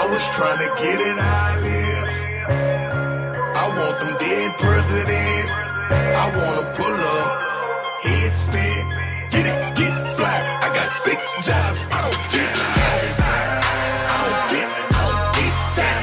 I was trying to get it how I live. I want them dead presidents. I want to pull up, head spin, get it, get fly. I got 6 jobs, I don't get tired. I don't get tired.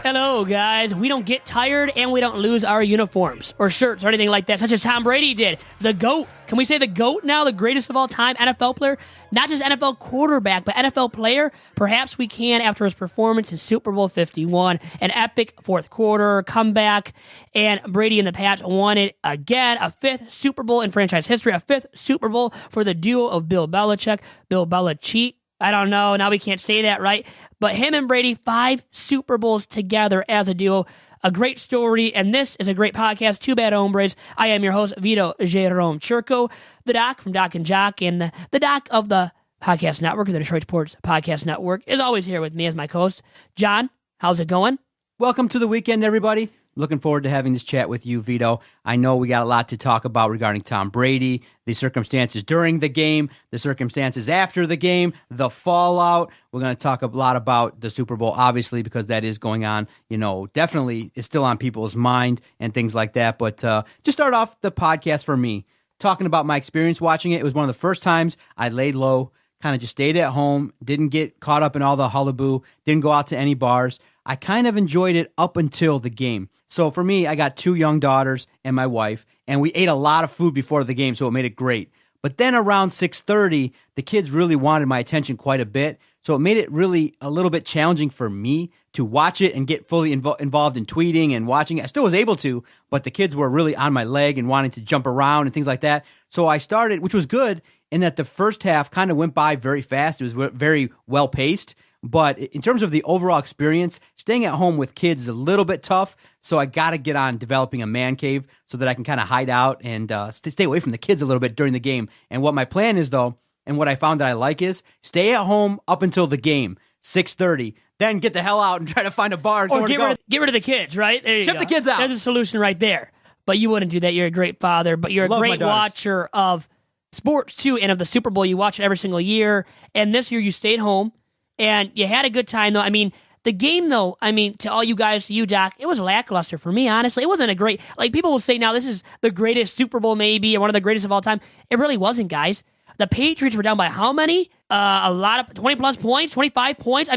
Hello, guys. We don't get tired and we don't lose our uniforms or shirts or anything like that, such as Tom Brady did. The GOAT. Can we say the GOAT now? The greatest of all time NFL player? Not just NFL quarterback, but NFL player? Perhaps we can after his performance in Super Bowl 51. An epic fourth quarter comeback. And Brady and the Pats won it again. A 5th Super Bowl in franchise history. A 5th Super Bowl for the duo of Bill Belichick. Bill Belichick. I don't know. Now we can't say that, right? But him and Brady, 5 Super Bowls together as a duo. A great story, and this is a great podcast, Two Bad Hombres. I am your host, Vito Jerome Churko, the doc from Doc and Jock, and the doc of the podcast network, the Detroit Sports Podcast Network, is always here with me as my co-host. John, how's it going? Welcome to the weekend, everybody. Looking forward to having this chat with you, Vito. I know we got a lot to talk about regarding Tom Brady, the circumstances during the game, the circumstances after the game, the fallout. We're going to talk a lot about the Super Bowl, obviously, because that is going on, definitely is still on people's mind and things like that. But just start off the podcast for me, talking about my experience watching it. It was one of the first times I laid low, kind of just stayed at home, didn't get caught up in all the hullabaloo, didn't go out to any bars. I kind of enjoyed it up until the game. So for me, I got 2 young daughters and my wife, and we ate a lot of food before the game, so it made it great. But then around 6:30, the kids really wanted my attention quite a bit, so it made it really a little bit challenging for me to watch it and get fully involved in tweeting and watching it. I still was able to, but the kids were really on my leg and wanting to jump around and things like that. So I started, which was good, in that the first half kind of went by very fast. It was very well-paced. But in terms of the overall experience, staying at home with kids is a little bit tough. So I got to get on developing a man cave so that I can kind of hide out and stay away from the kids a little bit during the game. And what my plan is, though, and what I found that I like is stay at home up until the game, 6:30. Then get the hell out and try to find a bar. Or get rid of the kids, right? There you Ship go. the kids out. There's a solution right there. But you wouldn't do that. You're a great father. But you're a great watcher of sports, too, and of the Super Bowl. You watch it every single year. And this year you stayed home. And you had a good time, though. I mean, the game, though, to all you guys, to you, Doc, it was lackluster for me, honestly. It wasn't a great, people will say now this is the greatest Super Bowl maybe, or one of the greatest of all time. It really wasn't, guys. The Patriots were down by how many? A lot of 20-plus points, 25 points.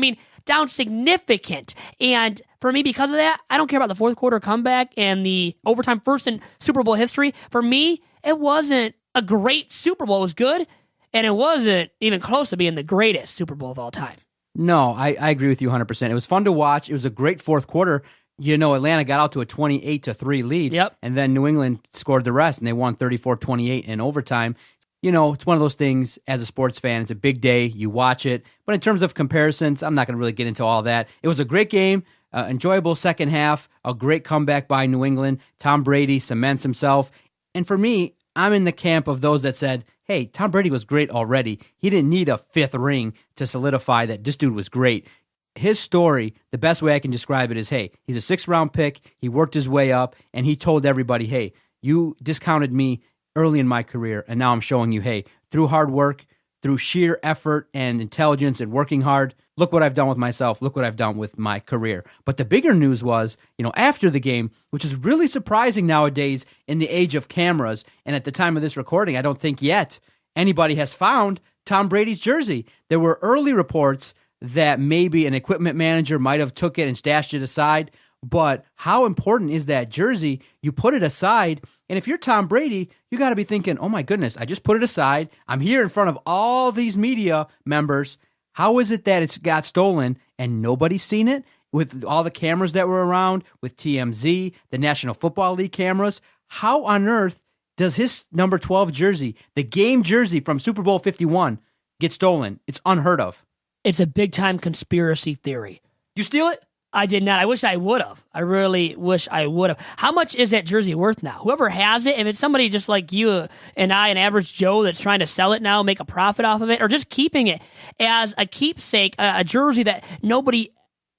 Down significant. And for me, because of that, I don't care about the fourth quarter comeback and the overtime first in Super Bowl history. For me, it wasn't a great Super Bowl. It was good, and it wasn't even close to being the greatest Super Bowl of all time. No, I agree with you 100%. It was fun to watch. It was a great fourth quarter. Atlanta got out to a 28-3 lead, yep. And then New England scored the rest, and they won 34-28 in overtime. It's one of those things, as a sports fan, it's a big day. You watch it. But in terms of comparisons, I'm not going to really get into all that. It was a great game, enjoyable second half, a great comeback by New England. Tom Brady cements himself. And for me, I'm in the camp of those that said, hey, Tom Brady was great already. He didn't need a 5th ring to solidify that this dude was great. His story, the best way I can describe it is, hey, he's a 6th-round pick. He worked his way up, and he told everybody, hey, you discounted me early in my career, and now I'm showing you, hey, through hard work, through sheer effort and intelligence and working hard, look what I've done with myself. Look what I've done with my career. But the bigger news was, after the game, which is really surprising nowadays in the age of cameras, and at the time of this recording, I don't think yet anybody has found Tom Brady's jersey. There were early reports that maybe an equipment manager might have took it and stashed it aside. But how important is that jersey? You put it aside, and if you're Tom Brady, you got to be thinking, oh my goodness, I just put it aside. I'm here in front of all these media members. How is it that it's got stolen and nobody's seen it? With all the cameras that were around, with TMZ, the National Football League cameras, how on earth does his number 12 jersey, the game jersey from Super Bowl 51, get stolen? It's unheard of. It's a big-time conspiracy theory. You steal it? I did not. I wish I would have. I really wish I would have. How much is that jersey worth now? Whoever has it, if it's somebody just like you and I, an average Joe that's trying to sell it now, make a profit off of it, or just keeping it as a keepsake, a jersey that nobody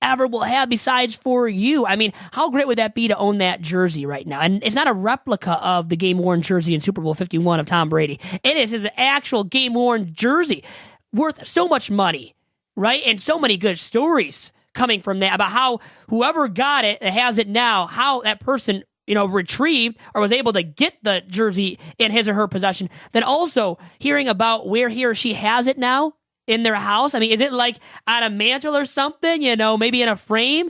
ever will have besides for you. How great would that be to own that jersey right now? And it's not a replica of the game-worn jersey in Super Bowl 51 of Tom Brady. It is the actual game-worn jersey. worth so much money, right? And so many good stories coming from that about how whoever got it, that has it now, how that person, retrieved or was able to get the jersey in his or her possession. Then also hearing about where he or she has it now in their house. I mean, is it like on a mantle or something, maybe in a frame?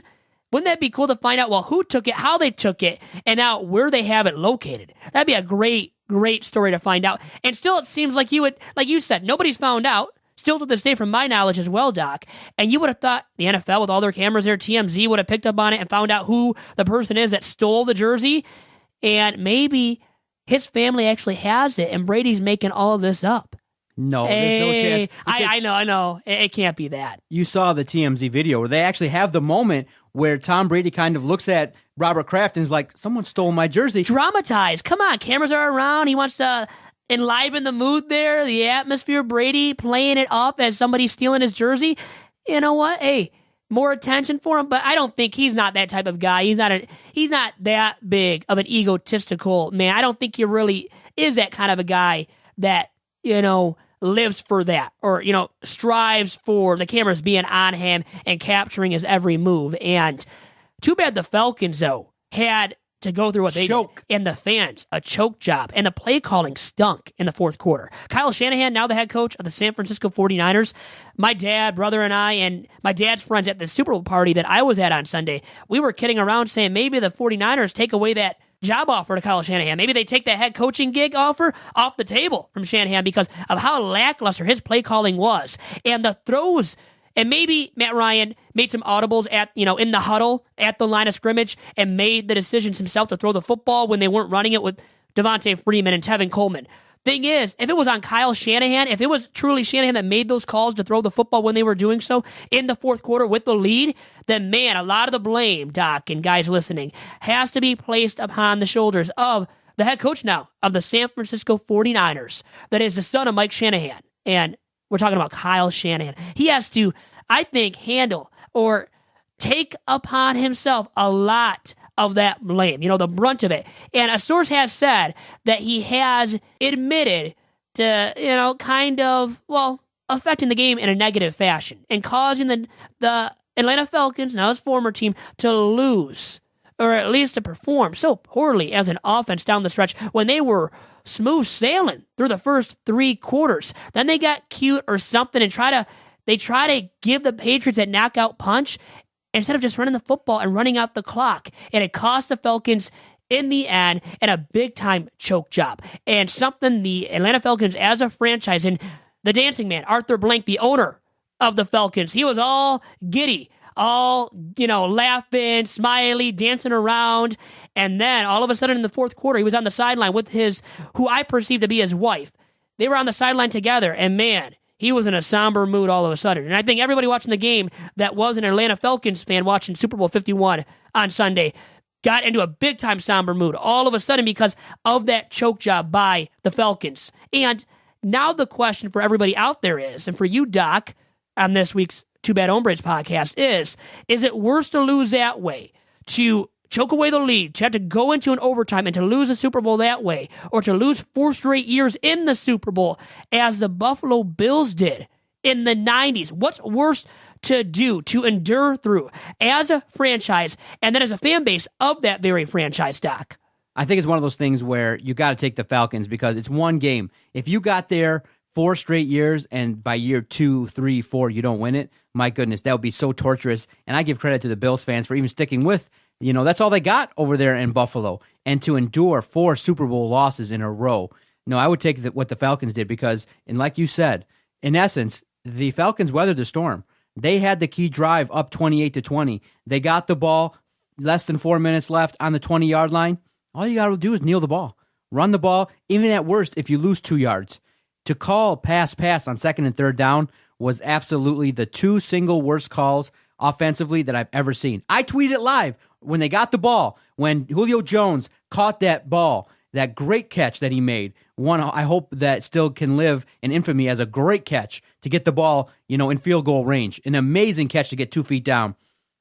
Wouldn't that be cool to find out, well, who took it, how they took it, and now where they have it located? That'd be a great, great story to find out. And still, it seems like like you said, nobody's found out. Still to this day, from my knowledge as well, Doc. And you would have thought the NFL, with all their cameras there, TMZ would have picked up on it and found out who the person is that stole the jersey. And maybe his family actually has it, and Brady's making all of this up. No, there's no chance. I know. It can't be that. You saw the TMZ video where they actually have the moment where Tom Brady kind of looks at Robert Kraft and is like, someone stole my jersey. Dramatized. Come on, cameras are around. He wants to enliven the mood there, the atmosphere. Brady playing it up as somebody stealing his jersey. You know what? Hey, more attention for him. But I don't think he's not that type of guy. He's not that big of an egotistical man. I don't think he really is that kind of a guy that, lives for that or, strives for the cameras being on him and capturing his every move. And too bad the Falcons, though, had to go through what they did. And the fans, a choke job. And the play calling stunk in the fourth quarter. Kyle Shanahan, now the head coach of the San Francisco 49ers. My dad, brother, and I, and my dad's friends at the Super Bowl party that I was at on Sunday, we were kidding around saying maybe the 49ers take away that job offer to Kyle Shanahan. Maybe they take that head coaching gig offer off the table from Shanahan because of how lackluster his play calling was. And the throws. And maybe Matt Ryan made some audibles at, in the huddle at the line of scrimmage and made the decisions himself to throw the football when they weren't running it with Devontae Freeman and Tevin Coleman. Thing is, if it was on Kyle Shanahan, if it was truly Shanahan that made those calls to throw the football when they were doing so in the fourth quarter with the lead, then man, a lot of the blame, Doc and guys listening, has to be placed upon the shoulders of the head coach now of the San Francisco 49ers. That is the son of Mike Shanahan. And we're talking about Kyle Shanahan. He has to, I think, handle or take upon himself a lot of that blame, the brunt of it. And a source has said that he has admitted to, affecting the game in a negative fashion and causing the Atlanta Falcons, now his former team, to lose or at least to perform so poorly as an offense down the stretch when they were smooth sailing through the first three quarters. Then they got cute or something and try to give the Patriots a knockout punch instead of just running the football and running out the clock. And it cost the Falcons in the end and a big-time choke job. And something the Atlanta Falcons as a franchise, and the dancing man, Arthur Blank, the owner of the Falcons, he was all giddy, all, laughing, smiley, dancing around. And then all of a sudden in the fourth quarter, he was on the sideline with who I perceived to be his wife. They were on the sideline together, and man, he was in a somber mood all of a sudden. And I think everybody watching the game that was an Atlanta Falcons fan watching Super Bowl 51 on Sunday got into a big-time somber mood all of a sudden because of that choke job by the Falcons. And now the question for everybody out there is, and for you, Doc, on this week's Two Bad Hombres podcast is it worse to lose that way, to choke away the lead, to have to go into an overtime and to lose a Super Bowl that way, or to lose 4 straight years in the Super Bowl as the Buffalo Bills did in the 90s? What's worse to do, to endure through as a franchise and then as a fan base of that very franchise, Doc? I think it's one of those things where you got to take the Falcons because it's one game. If you got there 4 straight years and by year 2, 3, 4 you don't win it, my goodness, that would be so torturous. And I give credit to the Bills fans for even sticking with, that's all they got over there in Buffalo. And to endure 4 Super Bowl losses in a row. No, I would take what the Falcons did because, and like you said, in essence, the Falcons weathered the storm. They had the key drive up 28-20. They got the ball, less than 4 minutes left on the 20-yard line. All you got to do is kneel the ball. Run the ball, even at worst if you lose 2 yards. To call pass on second and third down was absolutely the 2 single worst calls offensively that I've ever seen. I tweeted it live when they got the ball, when Julio Jones caught that ball, that great catch that he made. One, I hope that still can live in infamy as a great catch to get the ball, in field goal range. An amazing catch to get 2 feet down.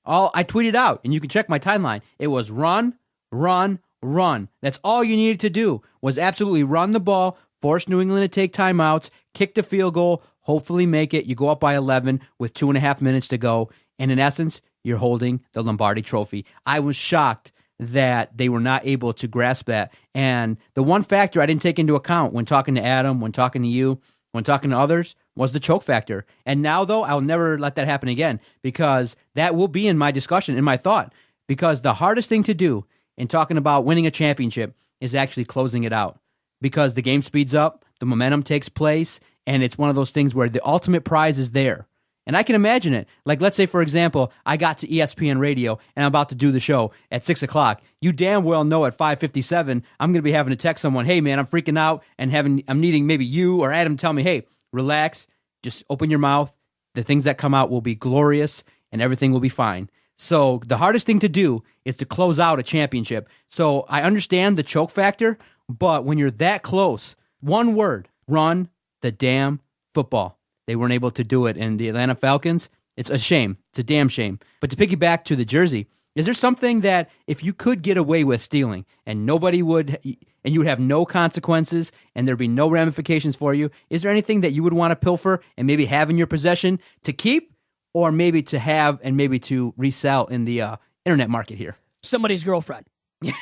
I tweeted out, and you can check my timeline. It was run. That's all you needed to do was absolutely run the ball, force New England to take timeouts, kick the field goal, hopefully make it. You go up by 11 with 2.5 minutes to go. And in essence, you're holding the Lombardi Trophy. I was shocked that they were not able to grasp that. And the one factor I didn't take into account when talking to Adam, when talking to you, when talking to others, was the choke factor. And now, though, I'll never let that happen again, because that will be in my discussion, in my thought. Because the hardest thing to do in talking about winning a championship is actually closing it out. Because the game speeds up, the momentum takes place, and it's one of those things where the ultimate prize is there. And I can imagine it. Like, let's say, for example, I got to ESPN radio and I'm about to do the show at 6 o'clock. You damn well know at 5:57, I'm going to be having to text someone, hey, man, I'm freaking out, and I'm needing maybe you or Adam to tell me, hey, relax, just open your mouth. The things that come out will be glorious and everything will be fine. So the hardest thing to do is to close out a championship. So I understand the choke factor, but when you're that close, one word, run the damn football. They weren't able to do it. And the Atlanta Falcons, it's a shame. It's a damn shame. But to piggyback to the jersey, is there something that if you could get away with stealing and nobody would, and you would have no consequences and there'd be no ramifications for you, is there anything that you would want to pilfer and maybe have in your possession to keep, or maybe to have and maybe to resell in the internet market here? Somebody's girlfriend. Do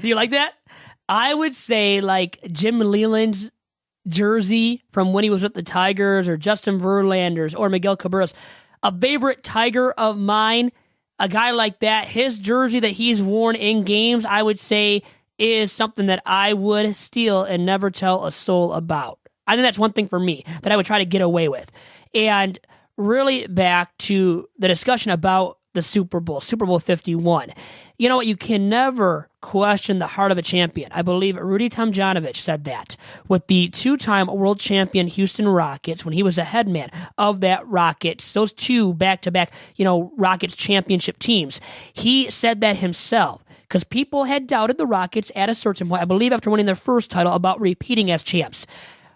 you like that? I would say like Jim Leland's jersey from when he was with the Tigers, or Justin Verlander's, or Miguel Cabrera's. A favorite Tiger of mine, a guy like that, his jersey that he's worn in games, I would say is something that I would steal and never tell a soul about. I think that's one thing for me that I would try to get away with. And really back to the discussion about the Super Bowl 51. You know what? You can never question the heart of a champion. I believe Rudy Tomjanovich said that with the two-time world champion Houston Rockets when he was a head man of that Rockets, those two back-to-back, Rockets championship teams. He said that himself because people had doubted the Rockets at a certain point, I believe after winning their first title, about repeating as champs.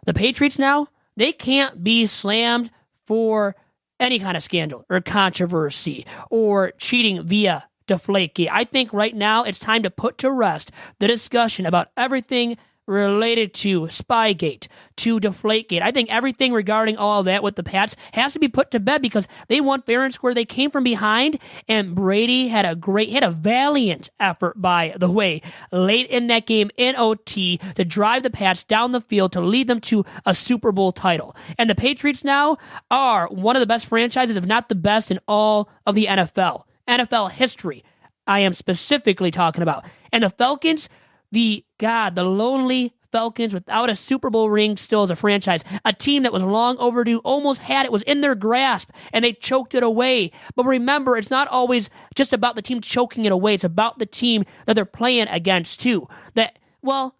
The Patriots now, they can't be slammed for any kind of scandal or controversy or cheating via Deflategate. I think right now it's time to put to rest the discussion about everything related to Spygate, to Deflategate. I think everything regarding all that with the Pats has to be put to bed because they won fair and square. They came from behind, and Brady had a valiant effort, by the way, late in that game in OT to drive the Pats down the field to lead them to a Super Bowl title. And the Patriots now are one of the best franchises, if not the best, in all of the NFL history. I am specifically talking about. And the Falcons, the lonely Falcons without a Super Bowl ring still as a franchise. A team that was long overdue, almost had it, was in their grasp, and they choked it away. But remember, it's not always just about the team choking it away. It's about the team that they're playing against, too. That,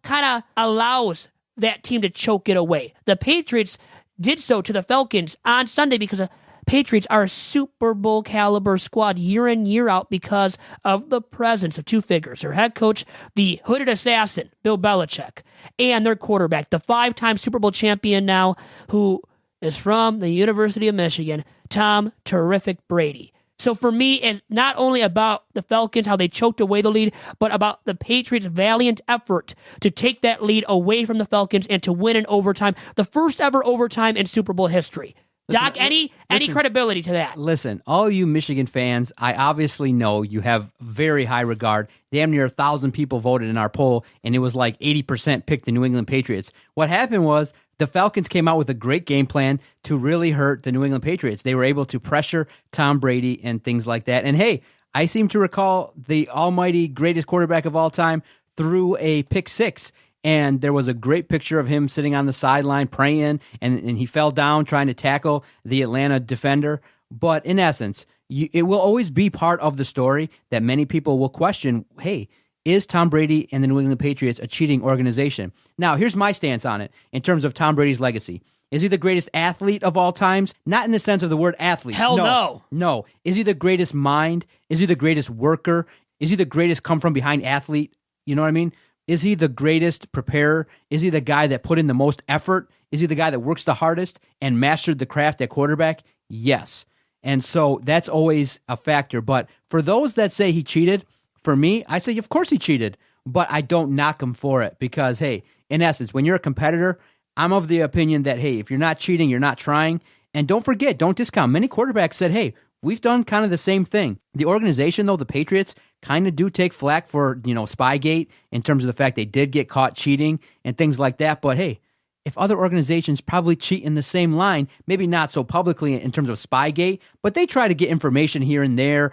kind of allows that team to choke it away. The Patriots did so to the Falcons on Sunday because of Patriots are a Super Bowl caliber squad year in, year out because of the presence of two figures. Their head coach, the hooded assassin, Bill Belichick, and their quarterback, the 5-time Super Bowl champion now, who is from the University of Michigan, Tom Terrific Brady. So for me, it's not only about the Falcons, how they choked away the lead, but about the Patriots' valiant effort to take that lead away from the Falcons and to win in overtime, the first ever overtime in Super Bowl history. Doc, any credibility to that? Listen, all you Michigan fans, I obviously know you have very high regard. Damn near 1,000 people voted in our poll, and it was like 80% picked the New England Patriots. What happened was the Falcons came out with a great game plan to really hurt the New England Patriots. They were able to pressure Tom Brady and things like that. And hey, I seem to recall the almighty greatest quarterback of all time threw a pick six. And there was a great picture of him sitting on the sideline praying, and he fell down trying to tackle the Atlanta defender. But in essence, it will always be part of the story that many people will question, hey, is Tom Brady and the New England Patriots a cheating organization? Now, here's my stance on it in terms of Tom Brady's legacy. Is he the greatest athlete of all times? Not in the sense of the word athlete. Hell no. No. Is he the greatest mind? Is he the greatest worker? Is he the greatest come-from-behind athlete? You know what I mean? Is he the greatest preparer? Is he the guy that put in the most effort? Is he the guy that works the hardest and mastered the craft at quarterback? Yes. And so that's always a factor. But for those that say he cheated, for me, I say, of course he cheated. But I don't knock him for it because, hey, in essence, when you're a competitor, I'm of the opinion that, hey, if you're not cheating, you're not trying. And don't forget, don't discount. Many quarterbacks said, hey, we've done kind of the same thing. The organization, though, the Patriots, kind of do take flack for, Spygate in terms of the fact they did get caught cheating and things like that. But hey, if other organizations probably cheat in the same line, maybe not so publicly in terms of Spygate, but they try to get information here and there,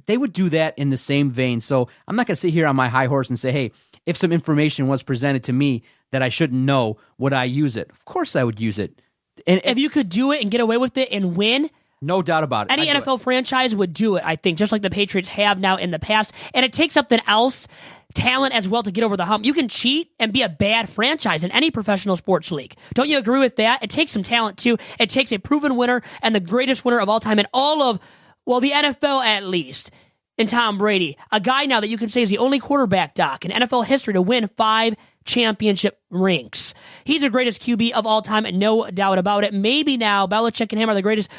they would do that in the same vein. So I'm not going to sit here on my high horse and say, hey, if some information was presented to me that I shouldn't know, would I use it? Of course I would use it. And if you could do it and get away with it and win, no doubt about it. Any NFL franchise would do it, I think, just like the Patriots have now in the past. And it takes something else, talent as well, to get over the hump. You can cheat and be a bad franchise in any professional sports league. Don't you agree with that? It takes some talent, too. It takes a proven winner and the greatest winner of all time in all of, the NFL at least, in Tom Brady. A guy now that you can say is the only quarterback, Doc, in NFL history to win 5 championship rings. He's the greatest QB of all time, no doubt about it. Maybe now Belichick and him are the greatest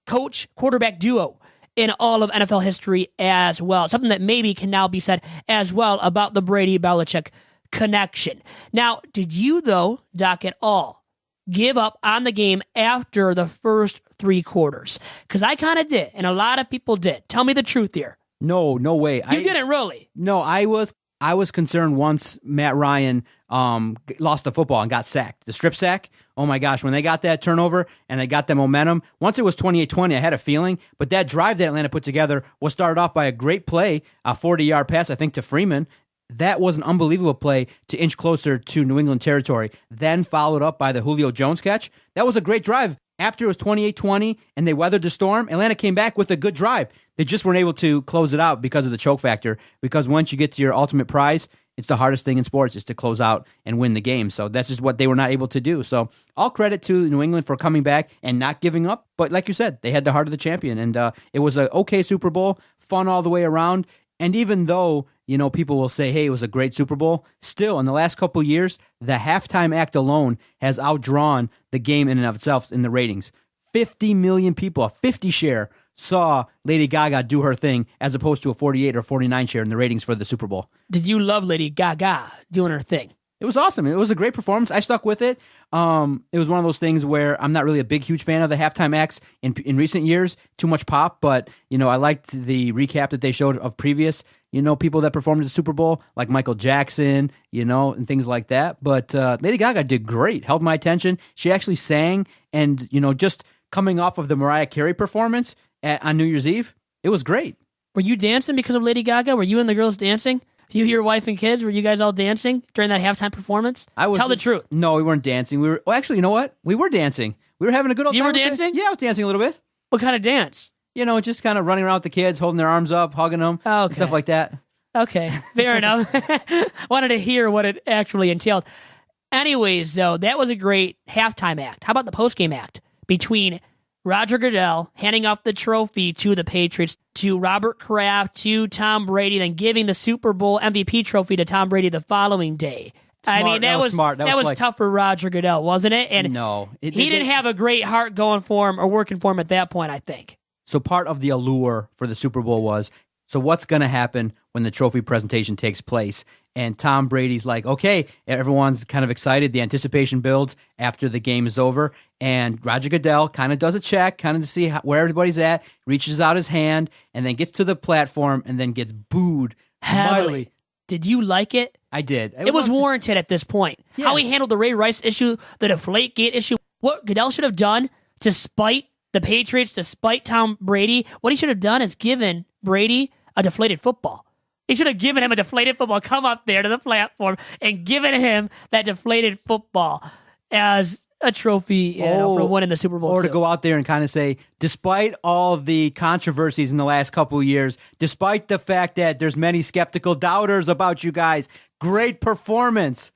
coach-quarterback duo in all of NFL history as well. Something that maybe can now be said as well about the Brady-Belichick connection. Now, did you, though, Doc, at all give up on the game after the first 3 quarters? Because I kind of did, and a lot of people did. Tell me the truth here. No way. You didn't really? No, I was concerned once Matt Ryan lost the football and got sacked. The strip sack, oh my gosh, when they got that turnover and they got that momentum, once it was 28-20, I had a feeling, but that drive that Atlanta put together was started off by a great play, a 40-yard pass, I think, to Freeman. That was an unbelievable play to inch closer to New England territory, then followed up by the Julio Jones catch. That was a great drive. After it was 28-20 and they weathered the storm, Atlanta came back with a good drive. They just weren't able to close it out because of the choke factor, because once you get to your ultimate prize, it's the hardest thing in sports is to close out and win the game. So that's just what they were not able to do. So all credit to New England for coming back and not giving up. But like you said, they had the heart of the champion, and it was an okay Super Bowl, fun all the way around. And even though, people will say, hey, it was a great Super Bowl, still, in the last couple of years, the halftime act alone has outdrawn the game in and of itself in the ratings. 50 million people, a 50 share, saw Lady Gaga do her thing as opposed to a 48 or 49 share in the ratings for the Super Bowl. Did you love Lady Gaga doing her thing? It was awesome. It was a great performance. I stuck with it. It was one of those things where I'm not really a huge fan of the halftime acts in recent years. Too much pop, but I liked the recap that they showed of previous, people that performed at the Super Bowl, like Michael Jackson, and things like that. But Lady Gaga did great. Held my attention. She actually sang, and just coming off of the Mariah Carey performance on New Year's Eve, it was great. Were you dancing because of Lady Gaga? Were you and the girls dancing? You, your wife, and kids, were you guys all dancing during that halftime performance? Tell the truth. No, we weren't dancing. We were. Well, actually, you know what? We were dancing. We were having a good old time. You were dancing? Yeah, I was dancing a little bit. What kind of dance? Just kind of running around with the kids, holding their arms up, hugging them, and stuff like that. Okay, fair enough. Wanted to hear what it actually entailed. Anyways, though, that was a great halftime act. How about the postgame act between Roger Goodell handing off the trophy to the Patriots, to Robert Kraft, to Tom Brady, then giving the Super Bowl MVP trophy to Tom Brady the following day? Smart. I mean, that was smart. That was tough for Roger Goodell, wasn't it? And no, he didn't have a great heart going for him or working for him at that point, I think. So part of the allure for the Super Bowl was, so what's going to happen when the trophy presentation takes place? And Tom Brady's like, okay, everyone's kind of excited. The anticipation builds after the game is over. And Roger Goodell kind of does a check, kind of to see where everybody's at, reaches out his hand, and then gets to the platform and then gets booed mightily. Did you like it? I did. It was warranted at this point. Yeah. How he handled the Ray Rice issue, the Deflategate issue, what Goodell should have done to spite the Patriots, to spite Tom Brady, what he should have done is given Brady a deflated football. He should have given him a deflated football, come up there to the platform, and given him that deflated football as a trophy for winning the Super Bowl. Or to go out there and kind of say, despite all the controversies in the last couple of years, despite the fact that there's many skeptical doubters about you guys, great performance.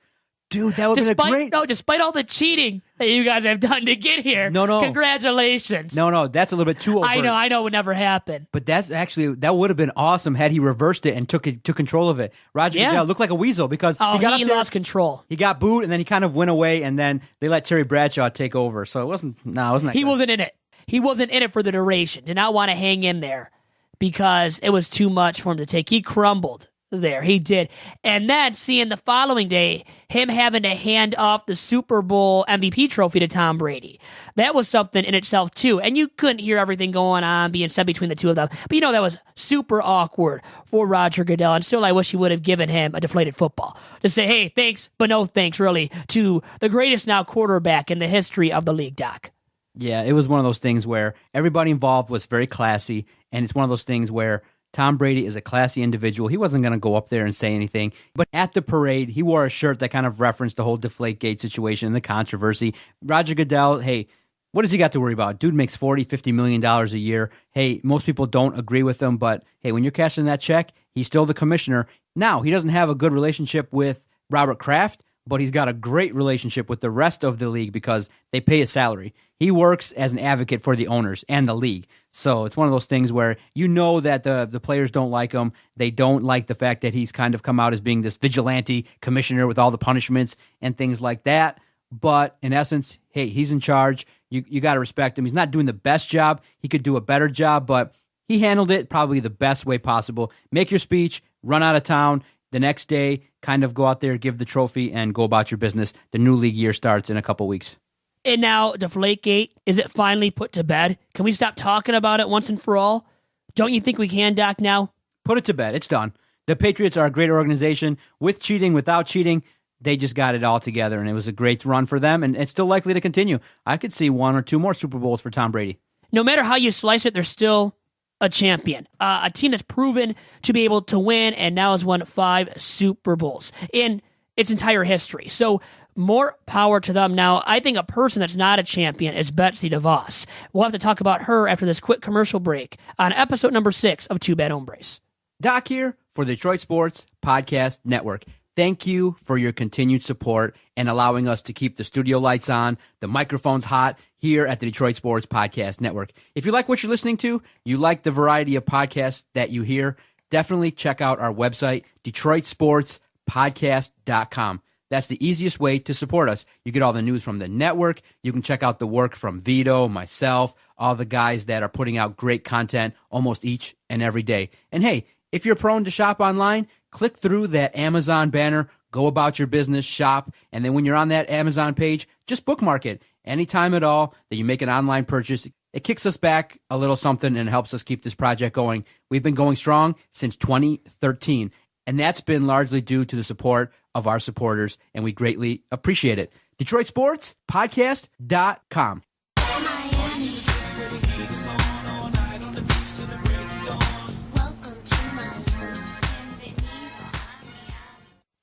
Dude, that would have been a great... No, despite all the cheating that you guys have done to get here. No. Congratulations. No, that's a little bit too overt. I know it would never happen. But that would have been awesome had he reversed it and took control of it. Roger Goodell looked like a weasel because he lost control. He got booed and then he kind of went away and then they let Terry Bradshaw take over. So it wasn't that He good. wasn't in it. He wasn't in it for the duration. Did not want to hang in there because it was too much for him to take. He crumbled there. He did. And then seeing the following day, him having to hand off the Super Bowl MVP trophy to Tom Brady. That was something in itself, too. And you couldn't hear everything going on being said between the two of them. But that was super awkward for Roger Goodell. And still, I wish he would have given him a deflated football to say, hey, thanks, but no thanks, really, to the greatest now quarterback in the history of the league, Doc. Yeah, it was one of those things where everybody involved was very classy. And it's one of those things where Tom Brady is a classy individual. He wasn't going to go up there and say anything. But at the parade, he wore a shirt that kind of referenced the whole Deflategate situation and the controversy. Roger Goodell, hey, what does he got to worry about? Dude makes $40, $50 million a year. Hey, most people don't agree with him, but hey, when you're cashing that check, he's still the commissioner. Now, he doesn't have a good relationship with Robert Kraft, but he's got a great relationship with the rest of the league because they pay his salary. He works as an advocate for the owners and the league. So it's one of those things where that the players don't like him. They don't like the fact that he's kind of come out as being this vigilante commissioner with all the punishments and things like that. But in essence, hey, he's in charge. You got to respect him. He's not doing the best job. He could do a better job, but he handled it probably the best way possible. Make your speech, run out of town. The next day, kind of go out there, give the trophy, and go about your business. The new league year starts in a couple weeks. And now, Deflategate, is it finally put to bed? Can we stop talking about it once and for all? Don't you think we can, Doc, now? Put it to bed. It's done. The Patriots are a great organization. With cheating, without cheating, they just got it all together, and it was a great run for them, and it's still likely to continue. I could see 1 or 2 more Super Bowls for Tom Brady. No matter how you slice it, they're still a champion. A team that's proven to be able to win, and now has won 5 Super Bowls in its entire history. So more power to them. Now, I think a person that's not a champion is Betsy DeVos. We'll have to talk about her after this quick commercial break on episode number 6 of Two Bad Hombres. Doc here for the Detroit Sports Podcast Network. Thank you for your continued support and allowing us to keep the studio lights on, the microphones hot here at the Detroit Sports Podcast Network. If you like what you're listening to, you like the variety of podcasts that you hear, definitely check out our website, DetroitSportsPodcast.com. That's the easiest way to support us. You get all the news from the network. You can check out the work from Vito, myself, all the guys that are putting out great content almost each and every day. And hey, if you're prone to shop online, click through that Amazon banner, go about your business, shop, and then when you're on that Amazon page, just bookmark it. Anytime at all that you make an online purchase, it kicks us back a little something and helps us keep this project going. We've been going strong since 2013, and that's been largely due to the support of our supporters, and we greatly appreciate it. DetroitSportsPodcast.com.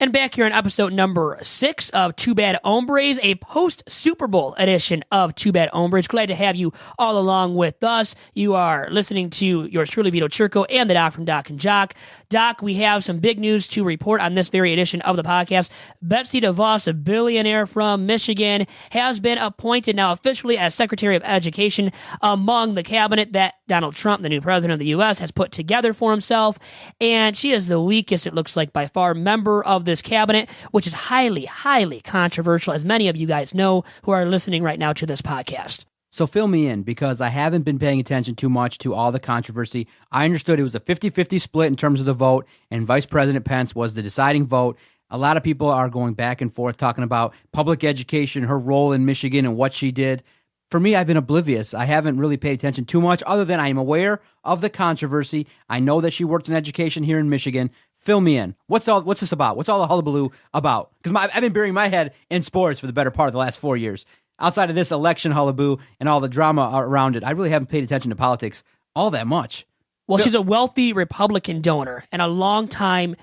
And back here on episode number 6 of Two Bad Hombres, a post-Super Bowl edition of Two Bad Hombres. Glad to have you all along with us. You are listening to yours truly, Vito Churko, and the Doc from Doc and Jock. Doc, we have some big news to report on this very edition of the podcast. Betsy DeVos, a billionaire from Michigan, has been appointed now officially as Secretary of Education among the cabinet that Donald Trump, the new president of the U.S., has put together for himself. And she is the weakest, it looks like, by far, member of this cabinet, which is highly, highly controversial, as many of you guys know who are listening right now to this podcast. So fill me in, because I haven't been paying attention too much to all the controversy. I understood it was a 50-50 split in terms of the vote, and Vice President Pence was the deciding vote. A lot of people are going back and forth talking about public education, her role in Michigan, and what she did. For me, I've been oblivious. I haven't really paid attention too much, other than I am aware of the controversy. I know that she worked in education here in Michigan. Fill me in. What's this about? What's all the hullabaloo about? Because I've been burying my head in sports for the better part of the last 4 years. Outside of this election hullabaloo and all the drama around it, I really haven't paid attention to politics all that much. Well, she's a wealthy Republican donor and a long-time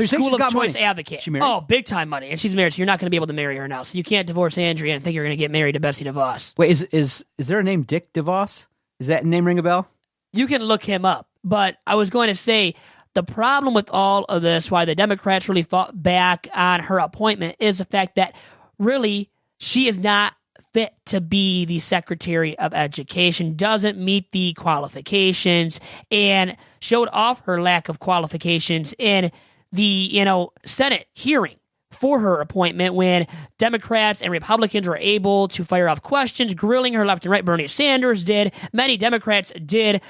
school of choice advocate. She married? Oh, big-time money. And she's married, so you're not going to be able to marry her now. So you can't divorce Andrea and think you're going to get married to Betsy DeVos. Wait, is there a name Dick DeVos? Is that name ring a bell? You can look him up. But I was going to say, the problem with all of this, why the Democrats really fought back on her appointment, is the fact that really she is not fit to be the Secretary of Education, doesn't meet the qualifications, and showed off her lack of qualifications in the Senate hearing for her appointment when Democrats and Republicans were able to fire off questions, grilling her left and right. Bernie Sanders did. Many Democrats did.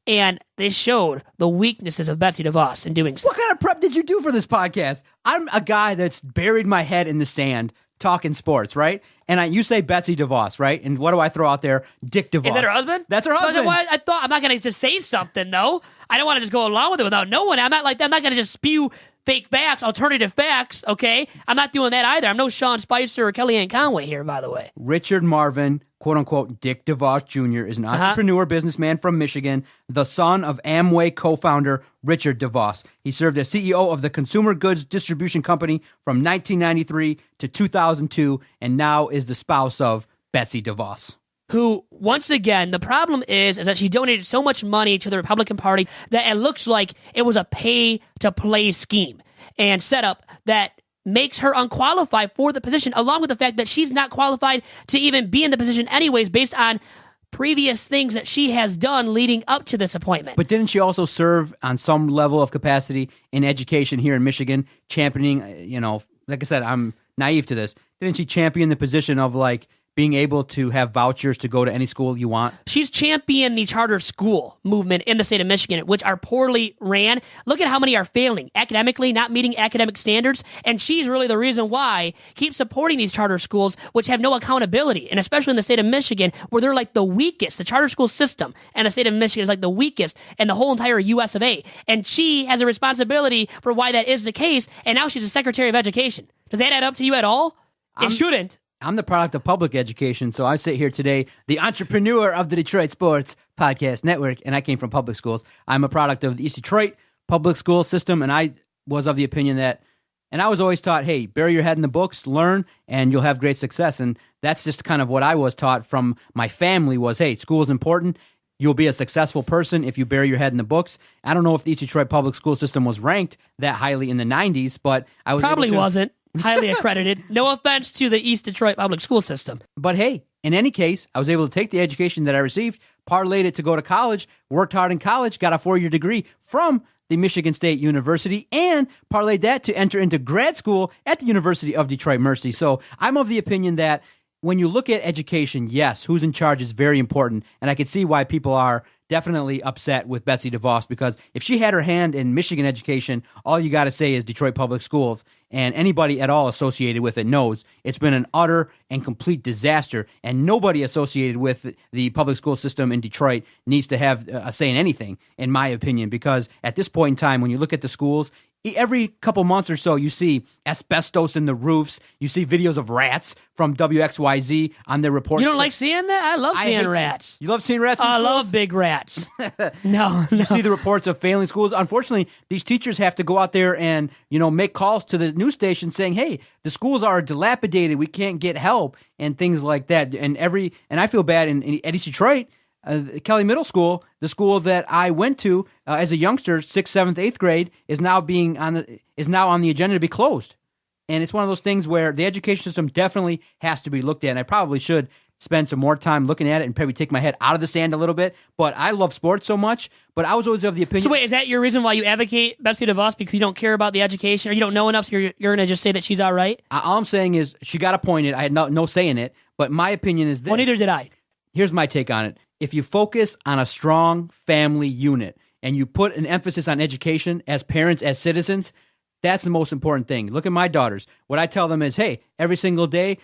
and they showed the weaknesses of Betsy DeVos in doing so. What kind of prep did you do for this podcast? I'm a guy that's buried my head in the sand talking sports, right? And you say Betsy DeVos, right? And what do I throw out there? Dick DeVos. Is that her husband? That's her husband. I thought I'm not going to just say something, though. I don't want to just go along with it without knowing. I'm not like that. I'm not going to just spew fake facts, alternative facts, okay? I'm not doing that either. I'm no Sean Spicer or Kellyanne Conway here, by the way. Richard Marvin, quote-unquote Dick DeVos Jr., is an entrepreneur businessman from Michigan, the son of Amway co-founder Richard DeVos. He served as CEO of the Consumer Goods Distribution Company from 1993 to 2002, and now is the spouse of Betsy DeVos. Who, once again, the problem is that she donated so much money to the Republican Party that it looks like it was a pay-to-play scheme and setup that makes her unqualified for the position, along with the fact that she's not qualified to even be in the position anyways based on previous things that she has done leading up to this appointment. But didn't she also serve on some level of capacity in education here in Michigan, championing, like I said, I'm naive to this. Didn't she champion the position of, like, being able to have vouchers to go to any school you want? She's championed the charter school movement in the state of Michigan, which are poorly ran. Look at how many are failing academically, not meeting academic standards. And she's really the reason why keep supporting these charter schools, which have no accountability. And especially in the state of Michigan, where they're like the weakest. The charter school system and the state of Michigan is like the weakest in the whole entire US of A. And she has a responsibility for why that is the case. And now she's a Secretary of Education. Does that add up to you at all? It shouldn't. I'm the product of public education, so I sit here today, the entrepreneur of the Detroit Sports Podcast Network, and I came from public schools. I'm a product of the East Detroit public school system, and I was of the opinion that, and I was always taught, hey, bury your head in the books, learn, and you'll have great success. And that's just kind of what I was taught from my family was, hey, school is important. You'll be a successful person if you bury your head in the books. I don't know if the East Detroit public school system was ranked that highly in the 90s, but I was Probably wasn't. Highly accredited. No offense to the East Detroit public school system. But hey, in any case, I was able to take the education that I received, parlayed it to go to college, worked hard in college, got a 4-year degree from the Michigan State University, and parlayed that to enter into grad school at the University of Detroit Mercy. So I'm of the opinion that when you look at education, yes, who's in charge is very important. And I can see why people are definitely upset with Betsy DeVos, because if she had her hand in Michigan education, all you got to say is Detroit Public Schools, and anybody at all associated with it knows it's been an utter and complete disaster, and nobody associated with the public school system in Detroit needs to have a say in anything, in my opinion, because at this point in time, when you look at the schools, every couple months or so, you see asbestos in the roofs. You see videos of rats from WXYZ on their reports. You don't like seeing that? I love seeing rats. You love seeing rats in I schools? love big rats. No. You see the reports of failing schools. Unfortunately, these teachers have to go out there and, make calls to the news station saying, hey, the schools are dilapidated. We can't get help and things like that. And I feel bad in East Detroit. Kelly Middle School, the school that I went to as a youngster, 6th, 7th, 8th grade, is now on the agenda to be closed. And it's one of those things where the education system definitely has to be looked at. And I probably should spend some more time looking at it and probably take my head out of the sand a little bit. But I love sports so much. But I was always of the opinion. So wait, is that your reason why you advocate Betsy DeVos, because you don't care about the education, or you don't know enough, so you're going to just say that she's all right? All I'm saying is she got appointed. I had no say in it. But my opinion is this. Well, neither did I. Here's my take on it. If you focus on a strong family unit and you put an emphasis on education as parents, as citizens, that's the most important thing. Look at my daughters. What I tell them is, hey, every single day,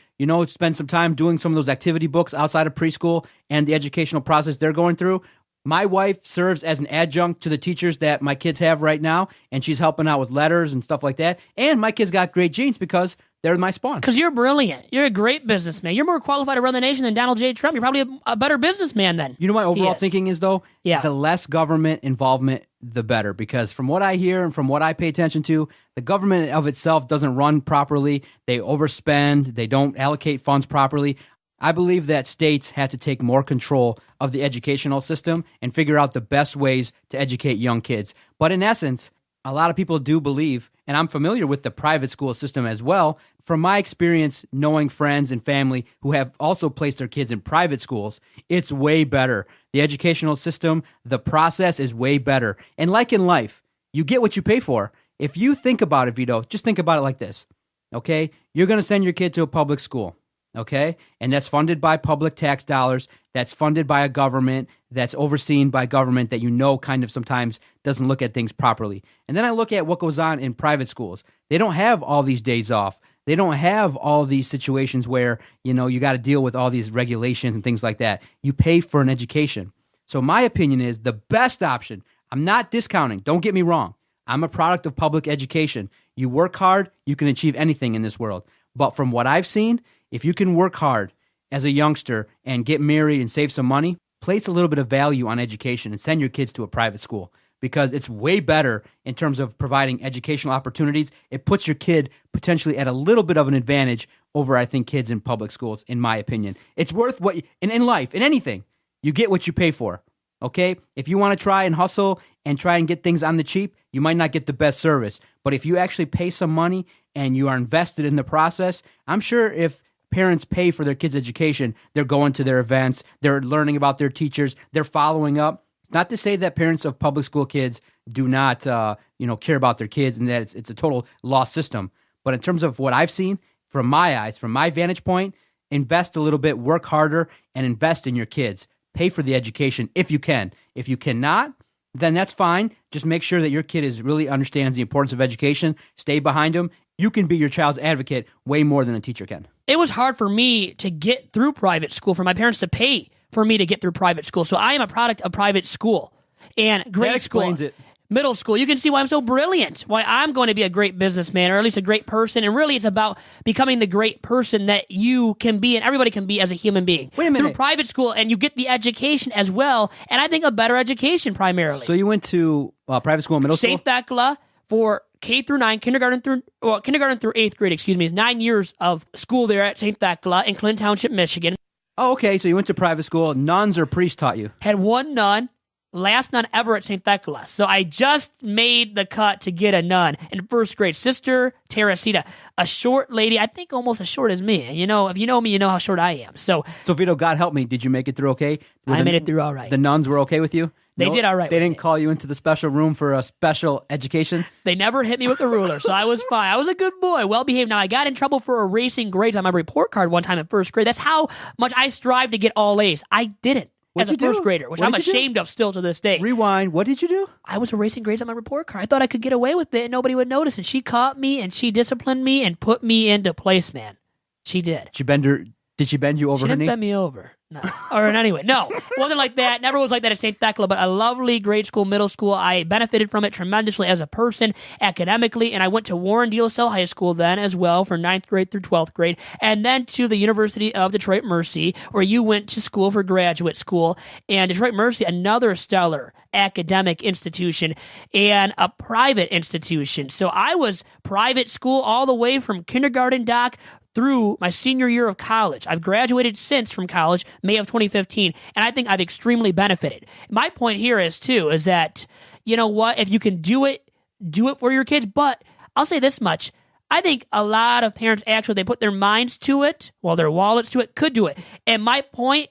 spend some time doing some of those activity books outside of preschool and the educational process they're going through. My wife serves as an adjunct to the teachers that my kids have right now, and she's helping out with letters and stuff like that. And my kids got great genes because they're my spawn. Because you're brilliant. You're a great businessman. You're more qualified to run the nation than Donald J. Trump. You're probably a better businessman than You know what my overall thinking is, though? Yeah. The less government involvement, the better. Because from what I hear and from what I pay attention to, the government of itself doesn't run properly. They overspend. They don't allocate funds properly. I believe that states have to take more control of the educational system and figure out the best ways to educate young kids. But in essence, a lot of people do believe, and I'm familiar with the private school system as well, from my experience knowing friends and family who have also placed their kids in private schools, it's way better. The educational system, the process is way better. And like in life, you get what you pay for. If you think about it, Vito, just think about it like this, okay? You're going to send your kid to a public school. Okay? And that's funded by public tax dollars. That's funded by a government that's overseen by government that kind of sometimes doesn't look at things properly. And then I look at what goes on in private schools. They don't have all these days off. They don't have all these situations where, you got to deal with all these regulations and things like that. You pay for an education. So my opinion is the best option. I'm not discounting. Don't get me wrong. I'm a product of public education. You work hard, you can achieve anything in this world. But from what I've seen, if you can work hard as a youngster and get married and save some money, place a little bit of value on education and send your kids to a private school, because it's way better in terms of providing educational opportunities. It puts your kid potentially at a little bit of an advantage over, I think, kids in public schools, in my opinion. It's worth in life, in anything, you get what you pay for, okay? If you want to try and hustle and try and get things on the cheap, you might not get the best service. But if you actually pay some money and you are invested in the process, I'm sure if parents pay for their kids' education, they're going to their events, they're learning about their teachers, they're following up. It's not to say that parents of public school kids do not, care about their kids and that it's a total lost system. But in terms of what I've seen, from my eyes, from my vantage point, invest a little bit, work harder, and invest in your kids. Pay for the education if you can. If you cannot, then that's fine. Just make sure that your kid really understands the importance of education. Stay behind them. You can be your child's advocate way more than a teacher can. It was hard for me to get through private school, for my parents to pay for me to get through private school. So I am a product of private school and grade That explains school. it. Middle school. You can see why I'm so brilliant, why I'm going to be a great businessman, or at least a great person. And really, it's about becoming the great person that you can be and everybody can be as a human being. Wait a minute. Through private school, and you get the education as well. And I think a better education primarily. So you went to private school and middle school? St. Thecla for K through 9, kindergarten through 8th grade, 9 years of school there at St. Thecla in Clinton Township, Michigan. Oh, okay. So you went to private school. Nuns or priests taught you? Had one nun, last nun ever at St. Thecla. So I just made the cut to get a nun in first grade. Sister Teresita, a short lady, I think almost as short as me. If you know me, you know how short I am. So Vito, God help me, did you make it through okay? I made it through all right. The nuns were okay with you? They did all right They with didn't it. call you into the special room for a special education? They never hit me with a ruler, so I was fine. I was a good boy, well behaved. Now, I got in trouble for erasing grades on my report card one time in first grade. That's how much I strive to get all A's. I didn't as a first grader, which I'm ashamed of still to this day. Rewind. What did you do? I was erasing grades on my report card. I thought I could get away with it and nobody would notice. And she caught me and she disciplined me and put me into place, man. She did. Did she bend you over She her didn't knee? bend me over. No. Or anyway, no. It wasn't like that. Never was like that at St. Thecla, but a lovely grade school, middle school. I benefited from it tremendously as a person, academically, and I went to Warren D. LaSalle High School then as well for 9th grade through 12th grade, and then to the University of Detroit Mercy, where you went to school for graduate school. And Detroit Mercy, another stellar academic institution and a private institution. So I was private school all the way from kindergarten, Doc, through my senior year of college. I've graduated since from college, May of 2015, and I think I've extremely benefited. My point here is that, you know what, if you can do it for your kids. But I'll say this much. I think a lot of parents actually, they put their minds to it, their wallets to it, could do it. And my point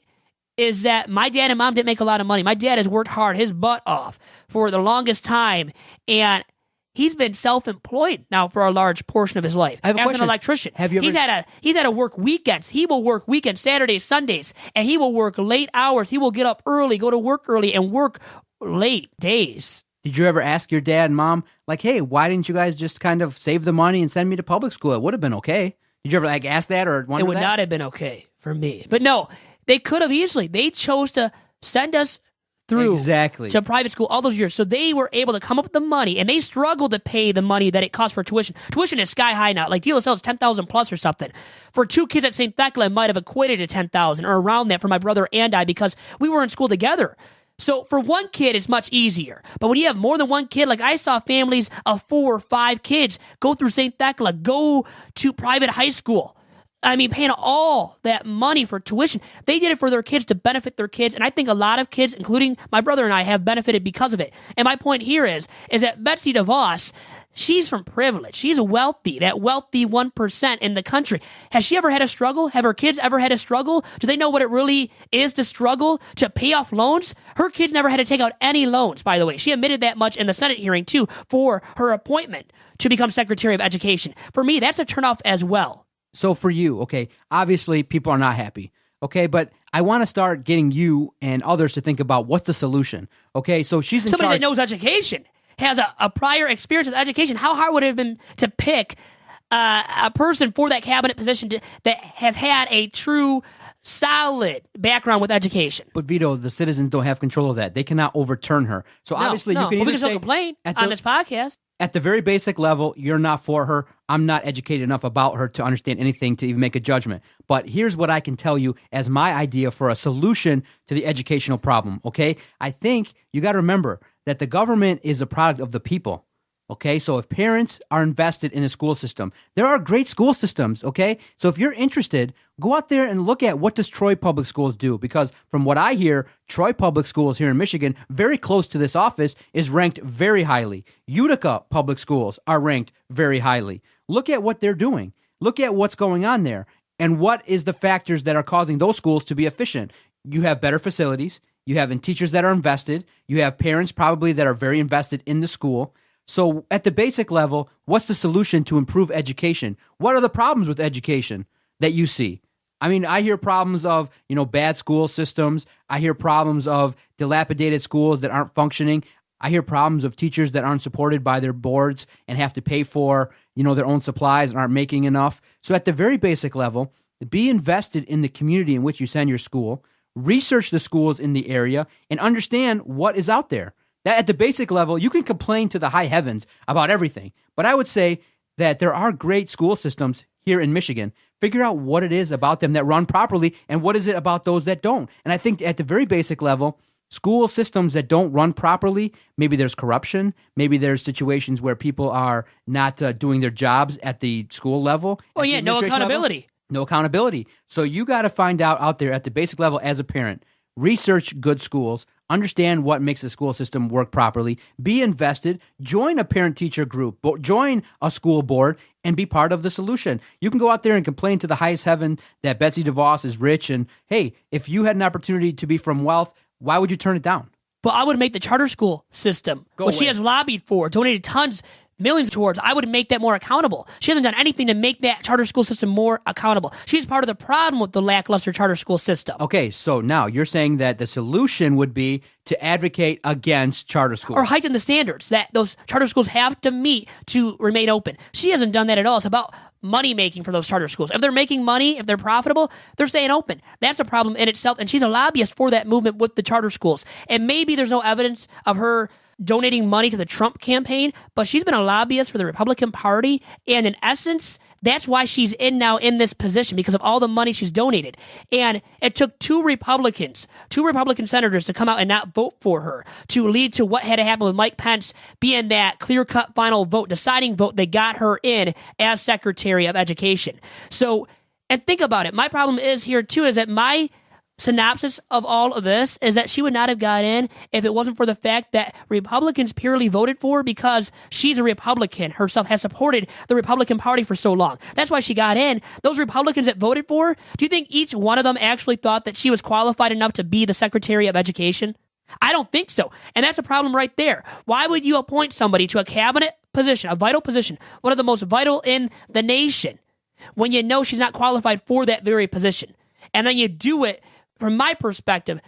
is that my dad and mom didn't make a lot of money. My dad has worked hard, his butt off for the longest time, and he's been self-employed now for a large portion of his life I have a as question. an electrician. Have you ever... He's had to work weekends. He will work weekends, Saturdays, Sundays, and he will work late hours. He will get up early, go to work early, and work late days. Did you ever ask your dad and mom, like, hey, why didn't you guys just kind of save the money and send me to public school? It would have been okay. Did you ever ask that or wonder It would that? not have been okay for me. But no, they could have easily. They chose to send us through to private school all those years. So they were able to come up with the money, and they struggled to pay the money that it costs for tuition. Tuition is sky high now. Like DLSL is $10,000 plus or something. For two kids at St. Thecla, it might have equated to $10,000 or around that for my brother and I, because we were in school together. So for one kid, it's much easier. But when you have more than one kid, like I saw families of 4 or 5 kids go through St. Thecla, go to private high school. I mean, paying all that money for tuition. They did it for their kids to benefit their kids. And I think a lot of kids, including my brother and I, have benefited because of it. And my point here is that Betsy DeVos, she's from privilege. She's wealthy, that wealthy 1% in the country. Has she ever had a struggle? Have her kids ever had a struggle? Do they know what it really is to struggle to pay off loans? Her kids never had to take out any loans, by the way. She admitted that much in the Senate hearing, too, for her appointment to become Secretary of Education. For me, that's a turnoff as well. So for you, okay, obviously people are not happy. Okay, but I want to start getting you and others to think about what's the solution. Okay, so she's in Somebody charge. that knows education, has a prior experience with education. How hard would it have been to pick a person for that cabinet position that has had a true, solid background with education? But Vito, the citizens don't have control of that. They cannot overturn her. So obviously, you can we either can still say complain at on this podcast. At the very basic level, you're not for her. I'm not educated enough about her to understand anything to even make a judgment. But here's what I can tell you as my idea for a solution to the educational problem, okay? I think you got to remember that the government is a product of the people, okay? So if parents are invested in a school system, there are great school systems, okay? So if you're interested, go out there and look at what does Troy Public Schools do, because from what I hear, Troy Public Schools here in Michigan, very close to this office, is ranked very highly. Utica Public Schools are ranked very highly. Look at what they're doing. Look at what's going on there. And what is the factors that are causing those schools to be efficient? You have better facilities. You have teachers that are invested. You have parents probably that are very invested in the school. So at the basic level, what's the solution to improve education? What are the problems with education that you see? I mean, I hear problems of, bad school systems. I hear problems of dilapidated schools that aren't functioning. I hear problems of teachers that aren't supported by their boards and have to pay for, their own supplies and aren't making enough. So at the very basic level, be invested in the community in which you send your school, research the schools in the area, and understand what is out there. That at the basic level, you can complain to the high heavens about everything. But I would say that there are great school systems here in Michigan. Figure out what it is about them that run properly and what is it about those that don't. And I think at the very basic level, school systems that don't run properly, maybe there's corruption, maybe there's situations where people are not doing their jobs at the school level. Oh, yeah, no accountability. No accountability. So you got to find out there at the basic level as a parent, research good schools, understand what makes the school system work properly, be invested, join a parent-teacher group, join a school board, and be part of the solution. You can go out there and complain to the highest heaven that Betsy DeVos is rich, and hey, if you had an opportunity to be from wealth, why would you turn it down? But I would make the charter school system, what she has lobbied for, donated tons, millions towards, I would make that more accountable. She hasn't done anything to make that charter school system more accountable. She's part of the problem with the lackluster charter school system. Okay, so now you're saying that the solution would be to advocate against charter schools. Or heighten the standards that those charter schools have to meet to remain open. She hasn't done that at all. It's about money making for those charter schools. If they're making money, if they're profitable, they're staying open. That's a problem in itself. And she's a lobbyist for that movement with the charter schools. And maybe there's no evidence of her donating money to the Trump campaign, but she's been a lobbyist for the Republican Party. And in essence, that's why she's now in this position, because of all the money she's donated. And it took two Republican senators to come out and not vote for her to lead to what had to happen with Mike Pence being that clear-cut final vote, deciding vote that got her in as Secretary of Education. So, and think about it. My problem is here, too, is that my synopsis of all of this is that she would not have got in if it wasn't for the fact that Republicans purely voted for her because she's a Republican herself, has supported the Republican Party for so long. That's why she got in. Those Republicans that voted for her, do you think each one of them actually thought that she was qualified enough to be the Secretary of Education? I don't think so. And that's a problem right there. Why would you appoint somebody to a cabinet position, a vital position, one of the most vital in the nation, when you know she's not qualified for that very position? And then you do it. From my perspective,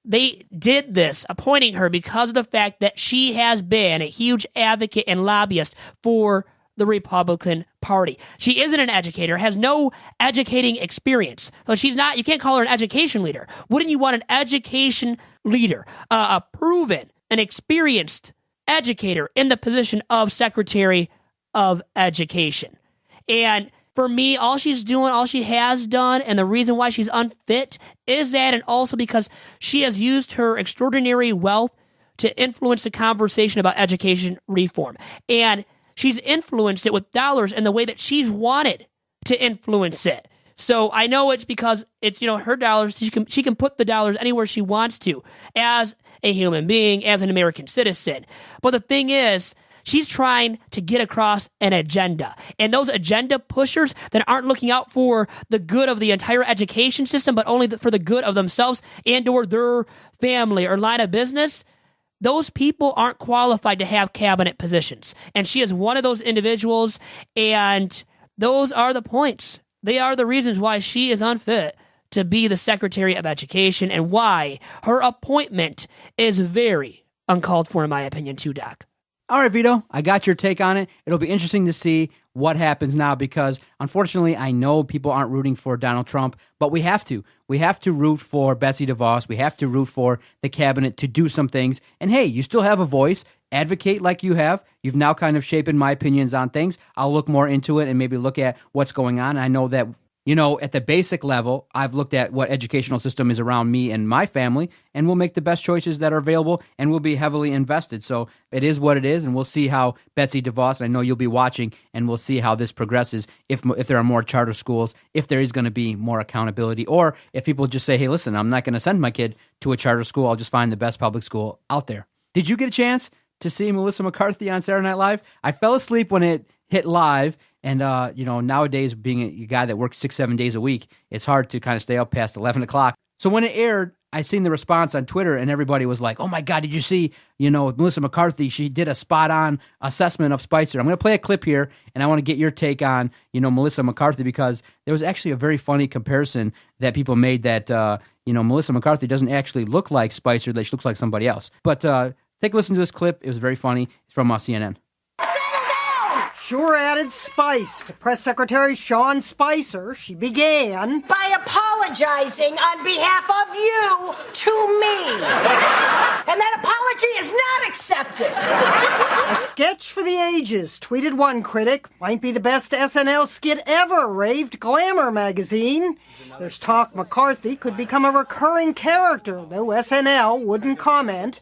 they did this, appointing her because of the fact that she has been a huge advocate and lobbyist for the Republican Party. She isn't an educator, has no educating experience. So she's not, you can't call her an education leader. Wouldn't you want an education leader, a proven and experienced educator in the position of Secretary of Education? And for me, all she's doing, all she has done, and the reason why she's unfit is that, and also because she has used her extraordinary wealth to influence the conversation about education reform. And she's influenced it with dollars in the way that she's wanted to influence it. So I know it's because it's, her dollars. She can put the dollars anywhere she wants to as a human being, as an American citizen. But the thing is, she's trying to get across an agenda. And those agenda pushers that aren't looking out for the good of the entire education system, but only for the good of themselves and or their family or line of business, those people aren't qualified to have cabinet positions. And she is one of those individuals, and those are the points. They are the reasons why she is unfit to be the Secretary of Education and why her appointment is very uncalled for, in my opinion, too, Doc. All right, Vito, I got your take on it. It'll be interesting to see what happens now because, unfortunately, I know people aren't rooting for Donald Trump, but we have to. We have to root for Betsy DeVos. We have to root for the cabinet to do some things. And, hey, you still have a voice. Advocate like you have. You've now kind of shaped my opinions on things. I'll look more into it and maybe look at what's going on. I know that, at the basic level, I've looked at what educational system is around me and my family, and we'll make the best choices that are available, and we'll be heavily invested. So it is what it is, and we'll see how Betsy DeVos, I know you'll be watching, and we'll see how this progresses, if there are more charter schools, if there is going to be more accountability, or if people just say, hey, listen, I'm not going to send my kid to a charter school. I'll just find the best public school out there. Did you get a chance to see Melissa McCarthy on Saturday Night Live? I fell asleep when it hit live. And, nowadays, being a guy that works 6-7 days a week, it's hard to kind of stay up past 11 o'clock. So when it aired, I seen the response on Twitter, and everybody was like, oh, my God, did you see, Melissa McCarthy? She did a spot-on assessment of Spicer. I'm going to play a clip here, and I want to get your take on, Melissa McCarthy, because there was actually a very funny comparison that people made that, Melissa McCarthy doesn't actually look like Spicer, that she looks like somebody else. But take a listen to this clip. It was very funny. It's from CNN. Sure added spice to Press Secretary Sean Spicer. She began by apologizing on behalf of you to me. And that apology is not accepted. a sketch for the ages, tweeted one critic. Might be the best SNL skit ever, raved Glamour magazine. There's talk McCarthy could become a recurring character, though SNL wouldn't comment.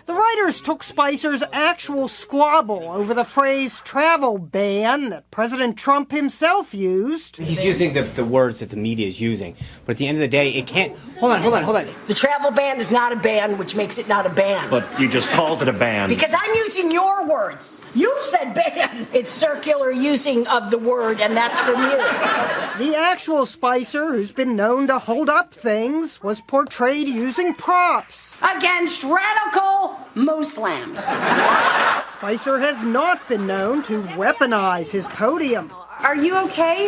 The writers took Spicer's actual squabble over the phrase travel ban that President Trump himself used. He's using the words that the media is using. But at the end of the day, it can't... Hold on. The travel ban is not a ban, which makes it not a ban. But you just called it a ban. Because I'm using your words. You said ban. It's circular using of the word, and that's from you. The actual Spicer, who's been known to hold up things, was portrayed using props. Against radical Muslims. Spicer has not been known to weaponize his podium. Are you okay?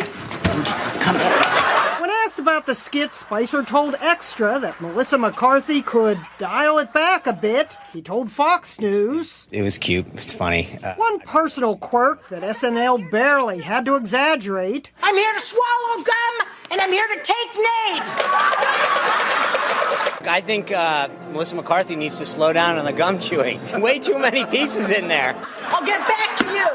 When asked about the skit, Spicer told Extra that Melissa McCarthy could dial it back a bit. He told Fox News. It was cute. It's funny. One personal quirk that SNL barely had to exaggerate. I'm here to swallow gum, and I'm here to take nade. I think Melissa McCarthy needs to slow down on the gum chewing. Way too many pieces in there. I'll get back to you.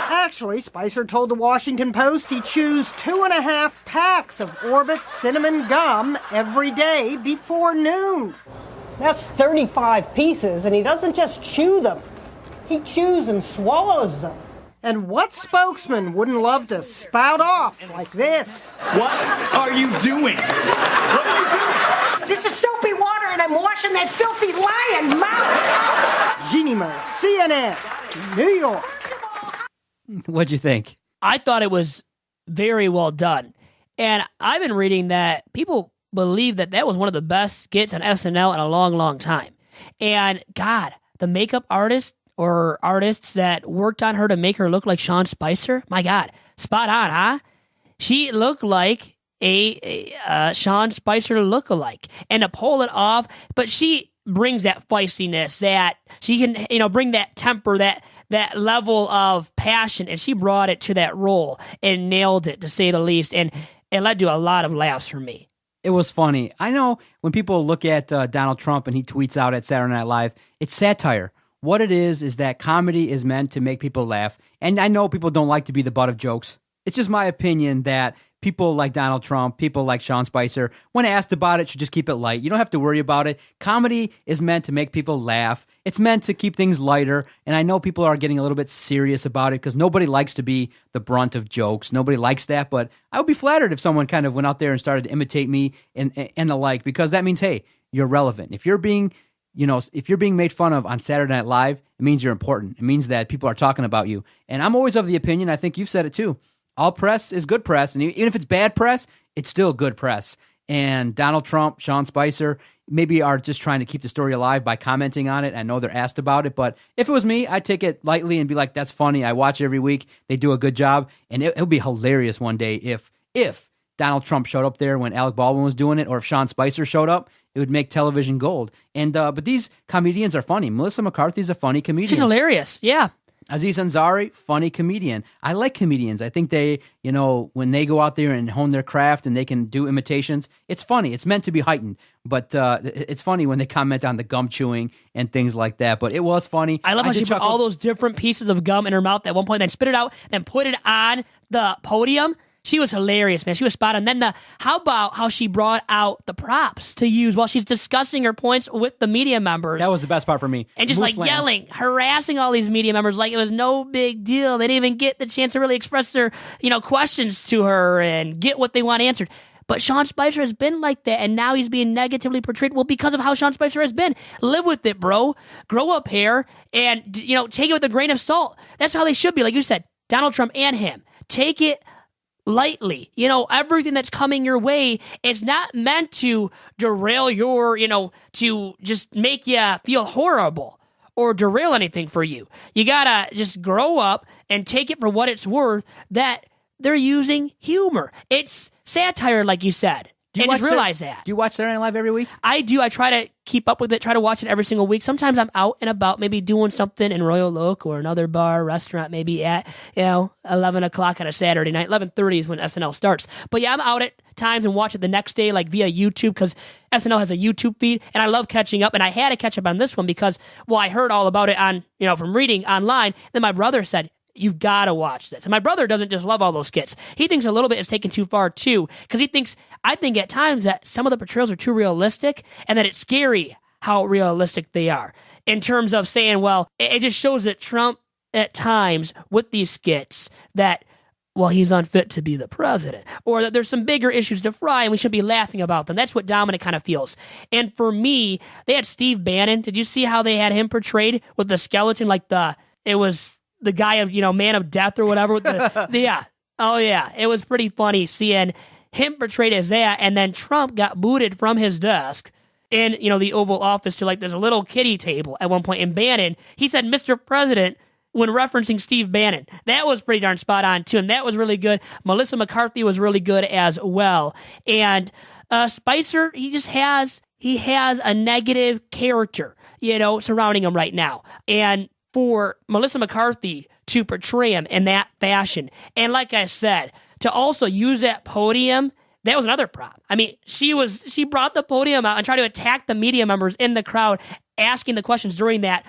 Actually, Spicer told the Washington Post he chews 2.5 packs of Orbit cinnamon gum every day before noon. That's 35 pieces, and he doesn't just chew them. He chews and swallows them. And what spokesman wouldn't love to spout off like this? What are you doing? What are you doing? This is soapy water, and I'm washing that filthy lion mouth. Ginimo, CNN, New York. What'd you think? I thought it was very well done. And I've been reading that people believe that was one of the best skits on SNL in a long, long time. And God, the makeup artist or artists that worked on her to make her look like Sean Spicer, my God, spot on, huh? She looked like a Sean Spicer lookalike. And to pull it off, but she brings that feistiness, that she can, bring that temper, that level of passion, and she brought it to that role and nailed it, to say the least, and it led to a lot of laughs for me. It was funny. I know when people look at Donald Trump and he tweets out at Saturday Night Live, it's satire. What it is that comedy is meant to make people laugh, and I know people don't like to be the butt of jokes. It's just my opinion that people like Donald Trump, people like Sean Spicer, when asked about it, should just keep it light. You don't have to worry about it. Comedy is meant to make people laugh. It's meant to keep things lighter. And I know people are getting a little bit serious about it because nobody likes to be the brunt of jokes. Nobody likes that. But I would be flattered if someone kind of went out there and started to imitate me and the like, because that means, hey, you're relevant. If you're being made fun of on Saturday Night Live, it means you're important. It means that people are talking about you. And I'm always of the opinion, I think you've said it too, all press is good press, and even if it's bad press, it's still good press. And Donald Trump, Sean Spicer, maybe are just trying to keep the story alive by commenting on it. I know they're asked about it, but if it was me, I'd take it lightly and be like, that's funny. I watch every week. They do a good job, and it'll be hilarious one day if Donald Trump showed up there when Alec Baldwin was doing it, or if Sean Spicer showed up, it would make television gold. And but these comedians are funny. Melissa McCarthy's a funny comedian. She's hilarious. Yeah. Aziz Ansari, funny comedian. I like comedians. I think they, when they go out there and hone their craft and they can do imitations, it's funny. It's meant to be heightened. But it's funny when they comment on the gum chewing and things like that. But it was funny. I love how she put all those different pieces of gum in her mouth at one point, then spit it out, then put it on the podium. She was hilarious, man. She was spot on. Then how about how she brought out the props to use while she's discussing her points with the media members? That was the best part for me. And just yelling, harassing all these media members like it was no big deal. They didn't even get the chance to really express their, questions to her and get what they want answered. But Sean Spicer has been like that, and now he's being negatively portrayed. Well, because of how Sean Spicer has been. Live with it, bro. Grow up here and, take it with a grain of salt. That's how they should be. Like you said, Donald Trump and him. Take it lightly. Everything that's coming your way is not meant to derail your, to just make you feel horrible or derail anything for you. You gotta just grow up and take it for what it's worth, that they're using humor. It's satire, like you said. And just realize that. Do you watch Saturday Night Live every week? I do. I try to keep up with it, try to watch it every single week. Sometimes I'm out and about, maybe doing something in Royal Oak or another bar, restaurant, maybe at, 11 o'clock on a Saturday night. 11:30 is when SNL starts. But yeah, I'm out at times and watch it the next day, like via YouTube, because SNL has a YouTube feed, and I love catching up. And I had to catch up on this one because, I heard all about it on, from reading online. Then my brother said, you've got to watch this. And my brother doesn't just love all those skits. He thinks a little bit is taken too far, too, because I think at times that some of the portrayals are too realistic and that it's scary how realistic they are in terms of saying, well, it just shows that Trump at times with these skits that, he's unfit to be the president, or that there's some bigger issues to fry and we should be laughing about them. That's what Dominic kind of feels. And for me, they had Steve Bannon. Did you see how they had him portrayed with the skeleton, like it was the guy of, man of death or whatever. With yeah. Oh, yeah. It was pretty funny seeing him portrayed as that. And then Trump got booted from his desk in, the Oval Office to this little kiddie table at one point. And Bannon, he said, Mr. President, when referencing Steve Bannon. That was pretty darn spot on, too. And that was really good. Melissa McCarthy was really good as well. And Spicer, he has a negative character, surrounding him right now. And for Melissa McCarthy to portray him in that fashion, and like I said, to also use that podium, that was another prop. I mean, she brought the podium out and tried to attack the media members in the crowd, asking the questions during that,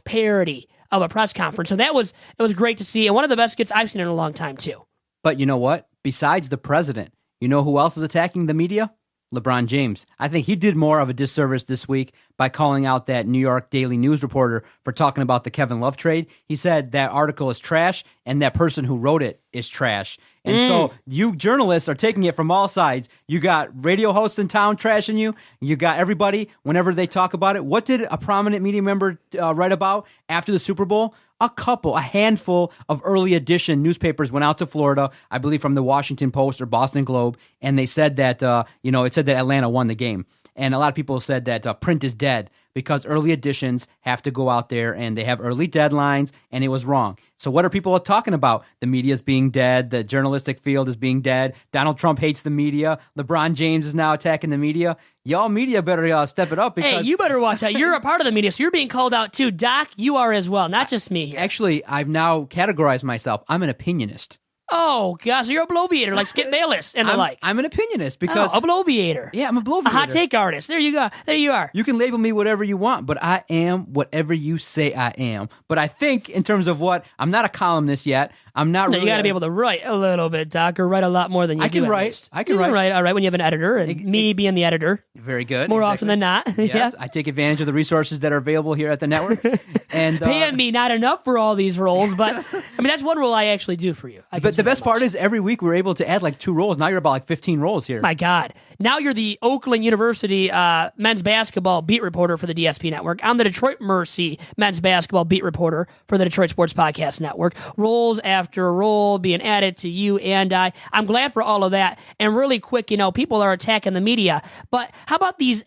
parody of a press conference. So it was great to see, and one of the best skits I've seen in a long time too. But you know what? Besides the president, you know who else is attacking the media? LeBron James. I think he did more of a disservice this week by calling out that New York Daily News reporter for talking about the Kevin Love trade. He said that article is trash and that person who wrote it is trash. And so you journalists are taking it from all sides. You got radio hosts in town trashing you. You got everybody whenever they talk about it. What did a prominent media member write about after the Super Bowl? A handful of early edition newspapers went out to Florida, I believe from the Washington Post or Boston Globe, and they said that, it said that Atlanta won the game. And a lot of people said that print is dead because early editions have to go out there and they have early deadlines, and it was wrong. So what are people talking about? The media is being dead. The journalistic field is being dead. Donald Trump hates the media. LeBron James is now attacking the media. Y'all media better step it up. Because hey, you better watch out. You're a part of the media, so you're being called out too. Doc, you are as well, not just me here. Actually, I've now categorized myself. I'm an opinionist. Oh, gosh, so you're a bloviator like Skip Bayless and the like. I'm an opinionist because... a bloviator. Yeah, I'm a bloviator. A hot take artist. There you go. There you are. You can label me whatever you want, but I am whatever you say I am. But I think in terms of I'm not a columnist yet. I'm not really... You got to be able to write a little bit, Doc, or write a lot more than you do. I can write. All right, when you have an editor, and me being the editor. Very good. More often than not. Yes, yeah. I take advantage of the resources that are available here at the network. And paying me not enough for all these roles, but I mean, that's one role I actually do for you. But the best part is every week we're able to add 2 roles. Now you're about 15 roles here. My God. Now you're the Oakland University men's basketball beat reporter for the DSP network. I'm the Detroit Mercy men's basketball beat reporter for the Detroit Sports Podcast Network. Roles after role being added to you and I. I'm glad for all of that. And really quick, people are attacking the media. But how about these,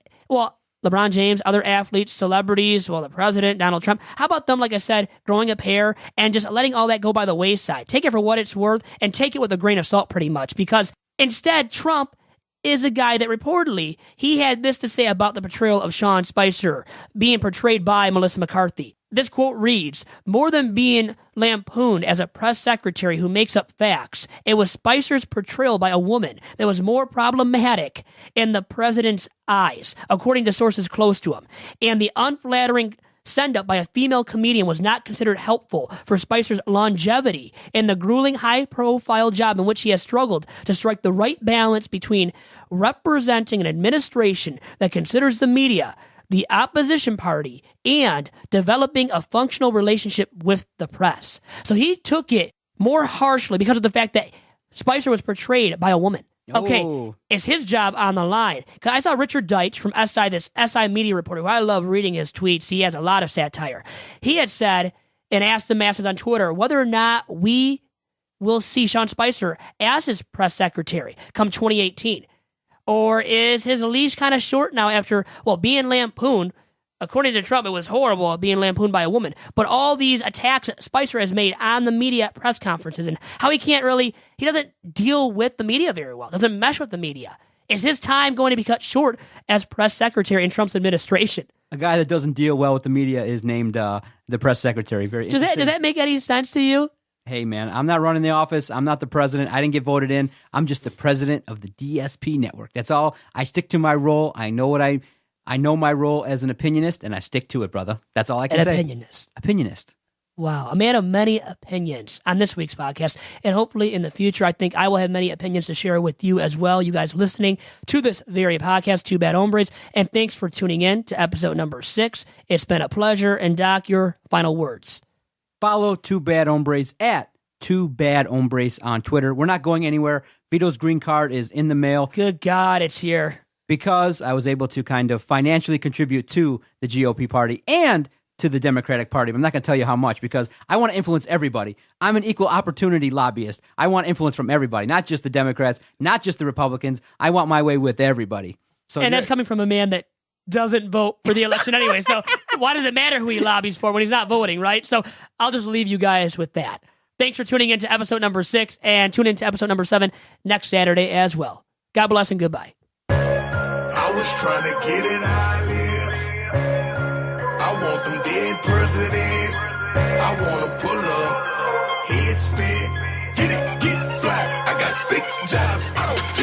LeBron James, other athletes, celebrities, the president, Donald Trump. How about them, like I said, growing a pair and just letting all that go by the wayside? Take it for what it's worth and take it with a grain of salt pretty much, because Instead, Trump is a guy that reportedly, he had this to say about the portrayal of Sean Spicer being portrayed by Melissa McCarthy. This quote reads, "More than being lampooned as a press secretary who makes up facts, it was Spicer's portrayal by a woman that was more problematic in the president's eyes, according to sources close to him. And the unflattering send-up by a female comedian was not considered helpful for Spicer's longevity in the grueling high-profile job in which he has struggled to strike the right balance between representing an administration that considers the media the opposition party and developing a functional relationship with the press." So he took it more harshly because of the fact that Spicer was portrayed by a woman. Okay, Oh. is his job on the line? Because I saw Richard Deitch from SI, this SI media reporter, who I love reading his tweets. He has a lot of satire. He had said and asked the masses on Twitter whether or not we will see Sean Spicer as his press secretary come 2018. Or is his leash kind of short now after, being lampooned? According to Trump, it was horrible being lampooned by a woman. But all these attacks that Spicer has made on the media at press conferences and how he doesn't deal with the media very well, doesn't mesh with the media. Is his time going to be cut short as press secretary in Trump's administration? A guy that doesn't deal well with the media is named the press secretary. Very Does interesting. that make any sense to you? Hey, man, I'm not running the office. I'm not the president. I didn't get voted in. I'm just the president of the DSP network. That's all. I stick to my role. I know my role as an opinionist, and I stick to it, brother. That's all I can say. Opinionist. Wow, a man of many opinions on this week's podcast. And hopefully in the future, I think I will have many opinions to share with you as well, you guys listening to this very podcast, Two Bad Hombres. And thanks for tuning in to episode number 6. It's been a pleasure. And Doc, your final words. Follow Two Bad Hombres at Two Bad Hombres on Twitter. We're not going anywhere. Vito's green card is in the mail. Good God, it's here. Because I was able to kind of financially contribute to the GOP party and to the Democratic Party. I'm not going to tell you how much because I want to influence everybody. I'm an equal opportunity lobbyist. I want influence from everybody, not just the Democrats, not just the Republicans. I want my way with everybody. And that's coming from a man that doesn't vote for the election anyway. So why does it matter who he lobbies for when he's not voting, right? So I'll just leave you guys with that. Thanks for tuning in to episode number 6 and tune in to episode number 7 next Saturday as well. God bless and goodbye. I was trying to get it how I live. I want them dead presidents. I want to pull up, head spin, get it, get fly. I got 6 jobs. I don't